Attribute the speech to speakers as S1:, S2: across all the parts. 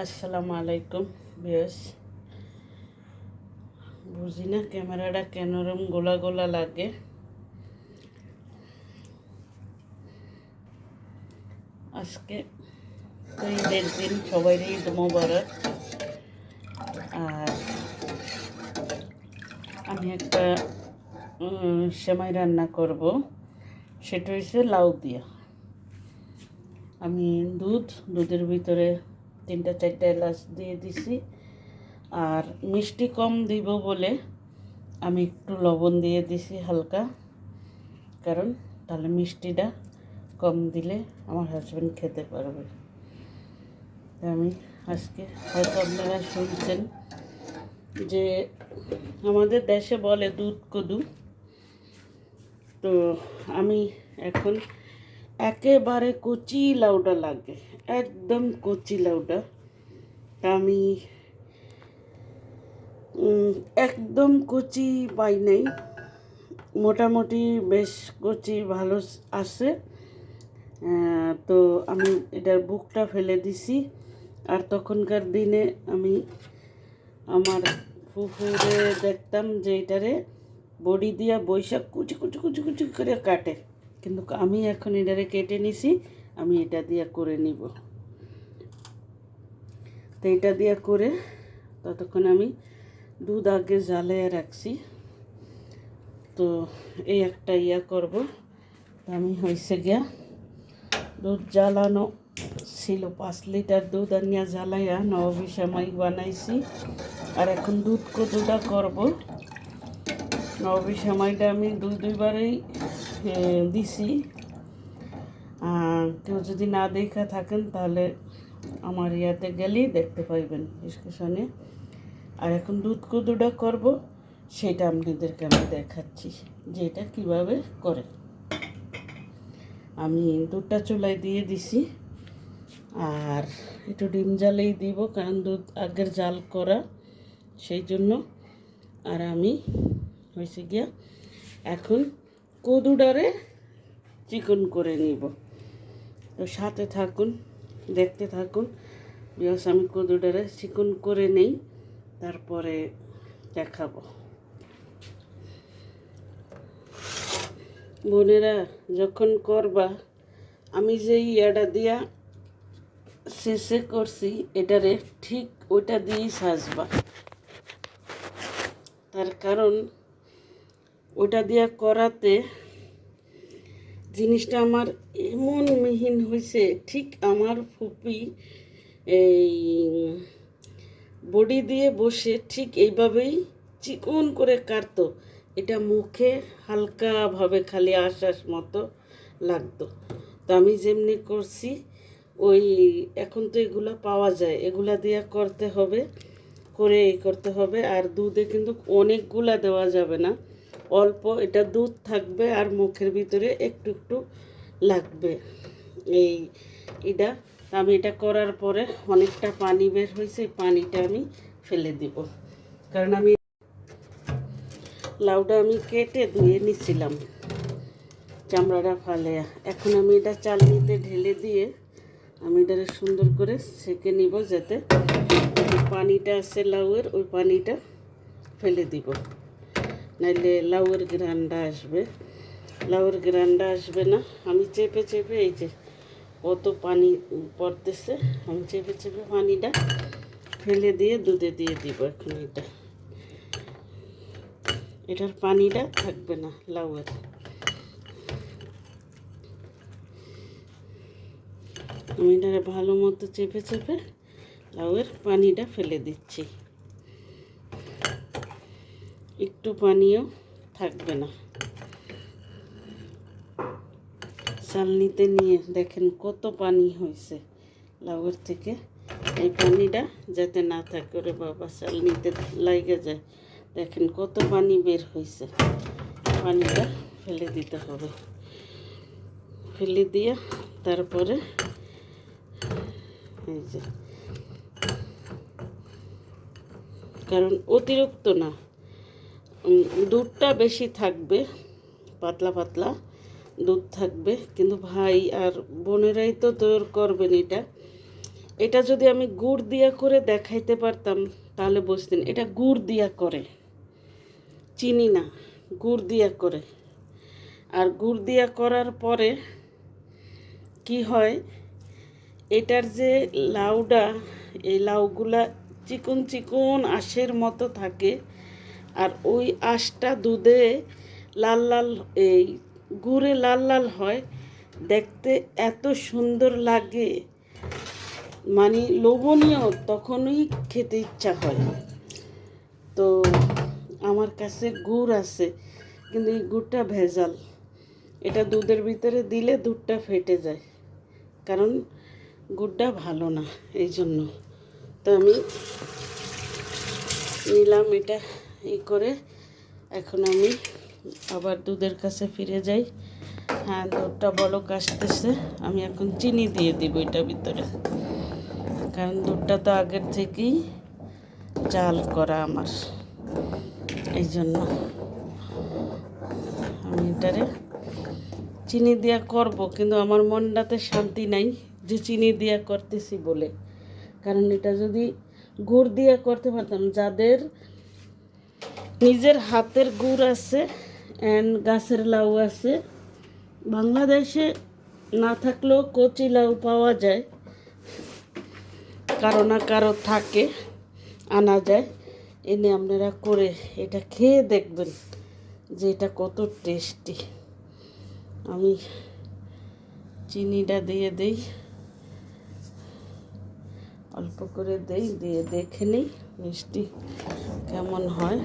S1: আসসালামু আলাইকুম ভিউয়ার্স। বুঝি না ক্যামেরাটা কেন রকম গোলা গোলা লাগে। আজকে তো ঈদের দিন, সবাইরই ঈদ মোবারক। আর আমি একটা সেমাই রান্না করব, সেটা হচ্ছে লাউ দিয়া। আমি দুধের ভিতরে 3-4টা এলাচ দিয়ে দিছি। আর মিষ্টি কম দিব বলে আমি একটু লবণ দিয়ে দিছি হালকা, কারণ তাহলে মিষ্টিটা কম দিলে আমার হাজব্যান্ড খেতে পারবে। আমি আজকে হয়তো আপনারা শুনছেন যে আমাদের দেশে বলে দুধ কদু, তো আমি এখন একেবারে কচি লাউটা লাগে, একদম কচি লাউটা। তা আমি একদম কচি পাই নাই, মোটামুটি বেশ কচি ভালো আছে। তো আমি এটার বুকটা ফেলে দিছি। আর তখনকার দিনে আমি আমার ফুফুরে দেখতাম যে এটারে বড়ি দিয়া বৈশাখ কুচি কুচি কুচি কুচি করে কাটে, কিন্তু আমি এখন এটারে কেটে নিছি। আমি এটা দিয়া করে নিব। তো এটা দিয়া করে ততক্ষণ আমি দুধ আগে জ্বালিয়ে রাখছি। তো এই একটা করব। আমি হয়েছে গিয়া দুধ জ্বালানো ছিল 5 লিটার দুধ আনিয়া জ্বালাইয়া নববী সেমাই বানাইছি। আর এখন দুধ কদুটা করব। নববী সেমাইটা আমি দুইবারেই দিছি। কেউ যদি না দেখা থাকেন তাহলে আমার ইয়াতে গেলেই দেখতে পাইবেন ডিসকাশনে। আর এখন দুধ কদুটা করব, সেটা আপনাদেরকে আমি দেখাচ্ছি যে এটা কীভাবে করে। আমি দুধটা চুলায় দিয়ে দিছি, আর একটু ডিম জালেই দিব, কারণ দুধ আগের জাল করা, সেই জন্য। আর আমি হয়েছে গিয়া এখন কদুটারে চিকন করে নিব। তো সাথে থাকুন, দেখতে থাকুন। বিকজ আমি কদুটারে চিকন করে নেই, তারপরে দেখাবো। বোনেরা যখন করবা, আমি যে ইয়াটা দিয়া শেষে করছি এটারে ঠিক ওইটা দিয়েই সাজবা। তার কারণ ওটা দিয়া করাতে জিনিসটা আমার এমন মিহিন হয়েছে, ঠিক আমার ফুপি এই বডি দিয়ে বসে ঠিক এইভাবেই চিকন করে কাটতো। এটা মুখে হালকাভাবে খালি আশ্বাস মতো লাগতো। তো আমি যেমনি করছি ওই, এখন তো এগুলো পাওয়া যায়, এগুলা দিয়ে করতে হবে, করে করতে হবে। আর দুধে কিন্তু অনেকগুলা দেওয়া যাবে না, অল্প এটা দুধ থাকবে আর মুখের ভিতরে একটু একটু লাগবে। এটা আমি এটা করার পরে অনেকটা পানি বের হয়েছে, পানিটা আমি ফেলে দিব। কারণ আমি লাউটা আমি কেটে ধুয়ে নিছিলাম চামড়াটা ফালে। এখন আমি এটা চালনিতে ঢেলে দিয়ে আমি এটা সুন্দর করে সেঁকে নিব, যাতে পানিটা আছে লাউয়ের ওই পানিটা ফেলে দিব, নাইলে লাউয়ের গ্রানটা আসবে। লাউয়ের গ্রানটা আসবে না। আমি চেপে চেপে, এই যে কত পানি পড়তেছে, আমি চেপে চেপে পানিটা ফেলে দিয়ে দুধে দিয়ে দিব। এখন এটার পানিটা থাকবে না লাউয়ের। আমি এটাকে ভালো মতো চেপে চেপে লাউয়ের পানিটা ফেলে দিচ্ছি, একটু পানিও থাকবে না। চালনিতে নিয়ে দেখেন কত পানি হয়েছে লাউয়ের থেকে। এই পানিটা যাতে না থাকে, ওরে বাবা চালনিতে লাগে যায়, দেখেন কত পানি বের হয়েছে। পানিটা ফেলে দিতে হবে। ফেলে দিয়ে তারপরে এই যে, কারণ অতিরিক্ত না, দুধটা বেশি থাকবে, পাতলা পাতলা দুধ থাকবে। কিন্তু ভাই আর বোনেরাই তো তৈরি করবেন এটা, এটা যদি আমি গুড় দিয়া করে দেখাইতে পারতাম তাহলে বুঝতেন এটা গুড় দিয়া করে, চিনি না, গুড় দিয়া করে। আর গুড় দিয়া করার পরে কি হয়, এটার যে লাউটা, এই লাউগুলা চিকন চিকন আঁশের মতো থাকে। আর ওই আঁশটা দুধে লাল লাল, এই গুড়ে লাল লাল হয়, দেখতে এত সুন্দর লাগে, মানে লোভনীয়, তখনই খেতে ইচ্ছা হয়। তো আমার কাছে গুড় আছে, কিন্তু এই গুড়টা ভেজাল। এটা দুধের ভিতরে দিলে দুধটা ফেটে যায়, কারণ গুড়টা ভালো না, এই জন্য। তো আমি নিলাম এটা করে। এখন আমি আবার দুধের কাছে ফিরে যাই। হ্যাঁ, দুধটা বলক আসতেছে, আমি এখন চিনি দিয়ে দিব এটার ভিতরে, কারণ দুধটা তো আগের থেকেই জাল করা আমার, এই জন্য আমি এটারে চিনি দিয়া করব। কিন্তু আমার মনটাতে শান্তি নাই যে চিনি দিয়া করতেছি বলে, কারণ এটা যদি গুড় দিয়া করতে পারতাম, যাদের নিজের হাতের গুড় আছে অ্যান্ড গাছের লাউ আছে, বাংলাদেশে না থাকলেও কচি লাউ পাওয়া যায়, কারো না কারো থাকে, আনা যায়, এনে আপনারা করে এটা খেয়ে দেখবেন যে এটা কত টেস্টি। আমি চিনিটা দিয়ে দেই, অল্প করে দেই, দিয়ে দেখে নিই মিষ্টি কেমন হয়।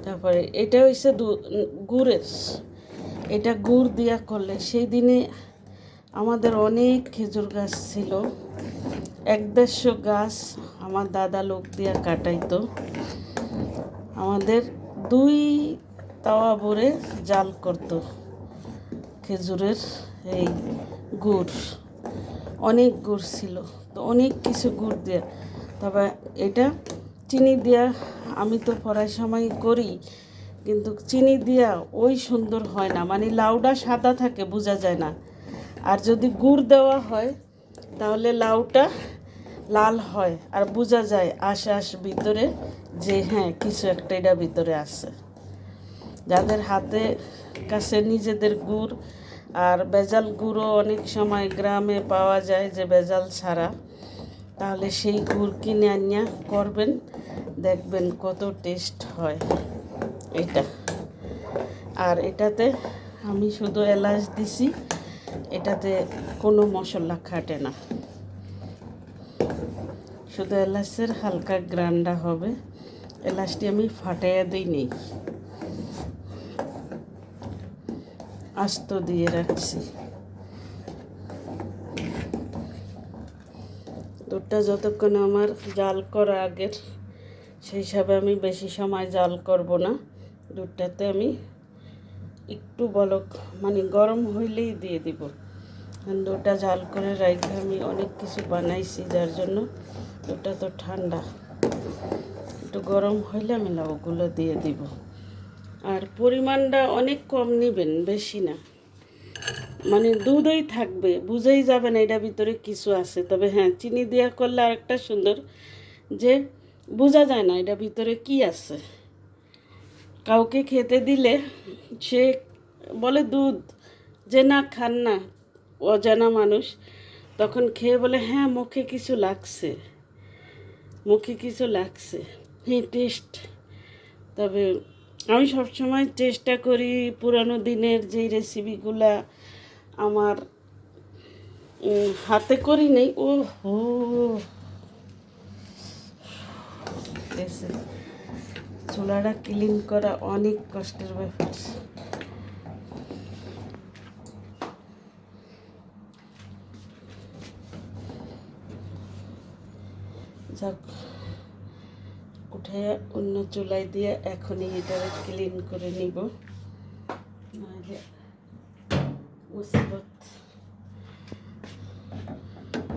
S1: তারপরে এটা হচ্ছে গুড়ের, এটা গুড় দিয়া করলে, সেই দিনে আমাদের অনেক খেজুর গাছ ছিল, 1-150 গাছ আমার দাদা লোক দিয়া কাটাইতো। আমাদের 2 তাওয়া ভরে জাল করতো খেজুরের এই গুড়, অনেক গুড় ছিল, তো অনেক কিছু গুড় দেয়া। তবে এটা চিনি দিয়া আমি তো পড়ার সময় করি, কিন্তু চিনি দিয়া ওই সুন্দর হয় না, মানে লাউটা সাদা থাকে, বোঝা যায় না। আর যদি গুড় দেওয়া হয় তাহলে লাউটা লাল হয়, আর বোঝা যায় আশ ভিতরে যে হ্যাঁ কিছু একটা এটা ভিতরে আছে। যাদের হাতে কাছে নিজেদের গুড়, আর ভেজাল গুঁড়ো অনেক সময় গ্রামে পাওয়া যায় যে ভেজাল ছাড়া, তাহলে সেই গুড় কিনে আনিয়া করবেন, দেখবেন কত টেস্ট হয় এটা। আর এটাতে আমি শুধু এলাচ দিছি, এটাতে কোনো মশলা খাটে না, শুধু এলাচের হালকা গ্রান্ডা হবে। এলাচটি আমি ফাটাইয়া দিই নেই, আস্ত দিয়ে রাখছি। দুধটা যতক্ষণ আমার জাল করা আগের, সেই হিসাবে আমি বেশি সময় জাল করব না। দুধটাতে আমি একটু বলক, মানে গরম হইলেই দিয়ে দিব। দুধটা জাল করে রাখে আমি অনেক কিছু বানাইছি, যার জন্য দুধটা তো ঠান্ডা, একটু গরম হইলে আমি লাউগুলো দিয়ে দিব। আর পরিমাণটা অনেক কম নেবেন, বেশি না, মানে দুধই থাকবে, বুঝেই যাবে না এটার ভিতরে কিছু আছে। তবে হ্যাঁ, চিনি দেওয়া করলে আরেকটা সুন্দর, যে বোঝা যায় না এটার ভিতরে কি আছে। কাউকে খেতে দিলে সে বলে দুধ, যে না খান না, অজানা মানুষ, তখন খেয়ে বলে হ্যাঁ মুখে কিছু লাগছে, মুখে কিছু লাগছে, হ্যাঁ টেস্ট। তবে আমি সবসময় চেষ্টা করি পুরানো দিনের যেই রেসিপিগুলা আমার হাতে করি নেই, ও হো চুলাটা ক্লিন করা অনেক কষ্টের ব্যাপার। যাক, উঠে অন্য চুলায় দিয়ে এখনই এটারে ক্লিন করে নিব, নাহলে মুসিবত।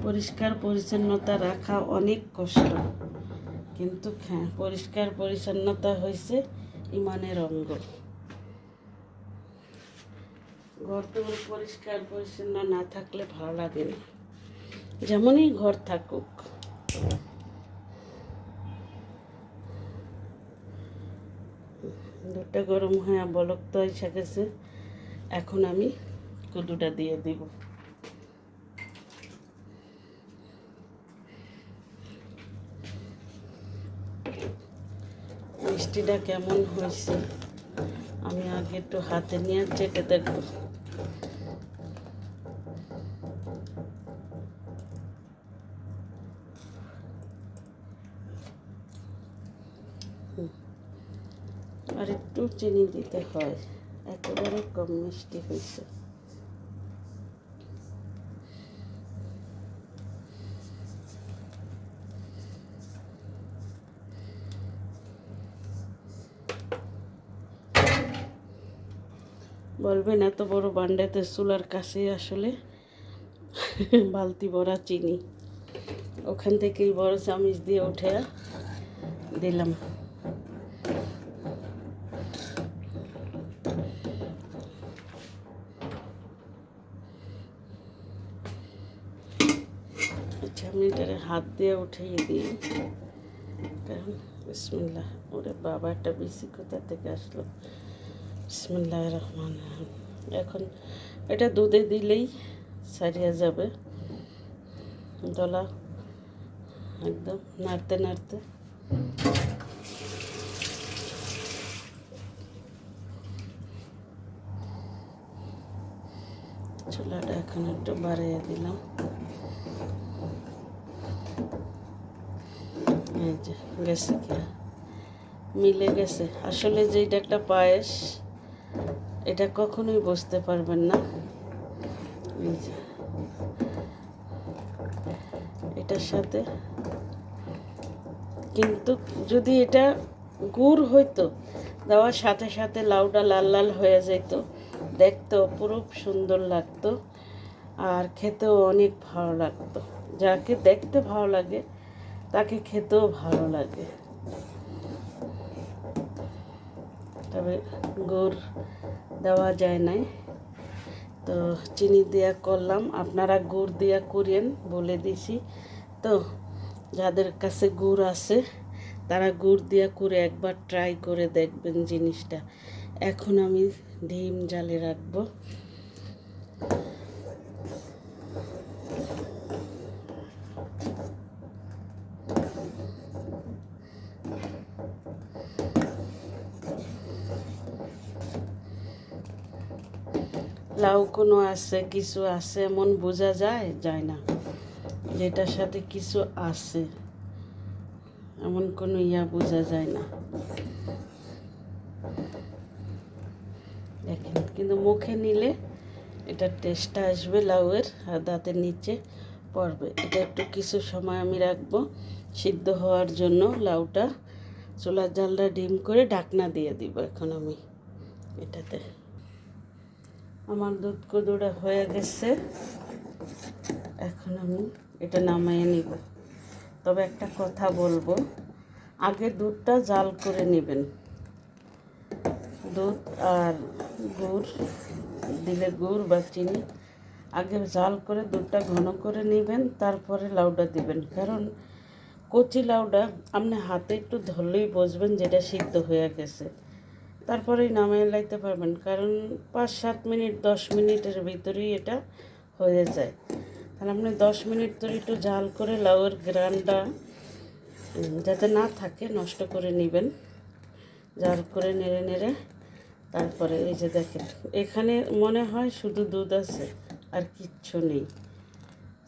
S1: পরিষ্কার পরিচ্ছন্নতা রাখা অনেক কষ্ট, কিন্তু হ্যাঁ, পরিষ্কার পরিচ্ছন্নতা হয়েছে ইমানের অঙ্গ। ঘর তো পরিষ্কার পরিচ্ছন্ন না থাকলে ভালো লাগে না। যেমনই ঘর থাকুক। দুধটা গরম হয়ে বলক তো এসে গেছে, এখন আমি কদুটা দিয়ে দিব। মিষ্টিটা কেমন হয়েছে আমি আগে একটু হাতে নিয়ে চেটে দেখব। আর একটু চিনি দিতে হয়, একেবারে কম মিষ্টি হয়েছে। বলবেন এত বড় বান্ডাতে চুলার কাছে আসলে বালতি ভরা চিনি, ওখান থেকেই বড় চামচ দিয়ে উঠে দিলাম। আচ্ছা আমি এটারে হাত দিয়ে উঠিয়ে দিই, কারণ বিসমিল্লাহ। ওরে বাবা, একটা বিসি কোথা থেকে আসলো। বিসমিল্লাহ রহমান রহিম। এখন এটা দুধে দিলেই সারিয়ে যাবে। দলা একদম নাড়তে নাড়তে চুলাটা এখন একটু বাড়িয়ে দিলাম। এই যে গেছে কি মিলে গেছে। আসলে যে এটা একটা পায়েস, এটা কখনোই বুঝতে পারবেন না। এই যে এটার সাথে কিন্তু যদি এটা গুড় হইতো, দেওয়ার সাথে সাথে লাউটা লাল লাল হয়ে যেত, দেখতে অপরূপ সুন্দর লাগতো আর খেতেও অনেক ভালো লাগতো। যাকে দেখতে ভালো লাগে তাকে খেতেও ভালো লাগে। তবে গুড় দেওয়া যায় নাই, তো চিনি দিয়া করলাম। আপনারা গুড় দিয়া করেন বলে দিছি। তো যাদের কাছে গুড় আছে তারা গুড় দিয়া করে একবার ট্রাই করে দেখবেন জিনিসটা। এখন আমি ডিম জ্বালে রাখবো। লাউ কোনো আছে, কিছু আছে এমন বোঝা যায় না, যেটার সাথে কিছু আছে এমন কোনো বোঝা যায় না। দেখেন, কিন্তু মুখে নিলে এটার টেস্টটা আসবে লাউয়ের, আর দাঁতের নিচে পড়বে। এটা একটু কিছু সময় আমি রাখবো সিদ্ধ হওয়ার জন্য। লাউটা চুলার জালটা ডিম করে ঢাকনা দিয়ে দিব এখন আমি এটাতে। আমার দুধ কদুটা হয়ে গেছে, এখন আমি এটা নামাইয়ে নিব। তবে একটা কথা বলবো, আগে দুধটা জাল করে নেবেন। দুধ আর গুড় দিলে, গুড় বা চিনি আগে জাল করে দুধটা ঘন করে নেবেন, তারপরে লাউটা দিবেন। কারণ কচি লাউটা আপনি হাতে একটু ধরলেই বুঝবেন যেটা সিদ্ধ হয়ে গেছে, তারপরেই নামিয়ে লাইতে পারবেন। কারণ 5-7 মিনিট 10 মিনিটের ভিতরেই এটা হয়ে যায়। তাহলে আপনি 10 মিনিট ধরে একটু জাল করে লাউয়ের গ্রানটা যাতে না থাকে নষ্ট করে নেবেন। জাল করে নেড়ে নেড়ে তারপরে এই যে দেখেন, এখানে মনে হয় শুধু দুধ আছে আর কিচ্ছু নেই।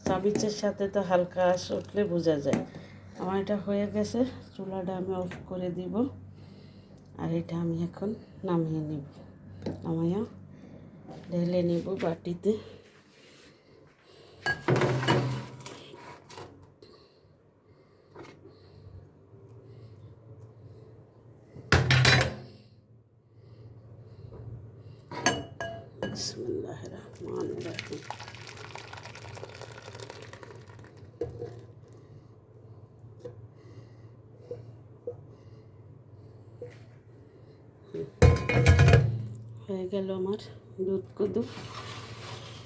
S1: চামিচের সাথে তো হালকা আঁশ উঠলে বোঝা যায়। আমার এটা হয়ে গেছে, চুলাটা আমি অফ করে দিব। আর এটা আমি এখন নামিয়ে নিব, নামিয়ে ঢেলে নিব বাটিতে। বিসমিল্লাহির রহমানির রহিম। হয়ে গেল আমার দুধ কদু।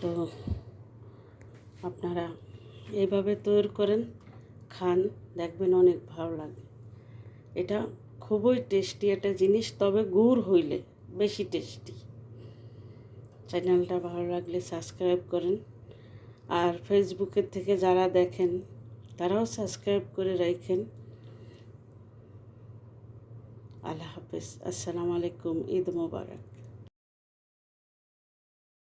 S1: তো আপনারা এইভাবে তৈরি করেন, খান, দেখবেন অনেক ভালো লাগে। এটা খুবই টেস্টি একটা জিনিস, তবে গুড় হইলে বেশি টেস্টি। চ্যানেলটা ভালো লাগলে সাবস্ক্রাইব করেন, আর ফেসবুকের থেকে যারা দেখেন তারাও সাবস্ক্রাইব করে রাখেন। আল্লাহ হাফেজ, আসসালামু আলাইকুম, ঈদ মোবারক।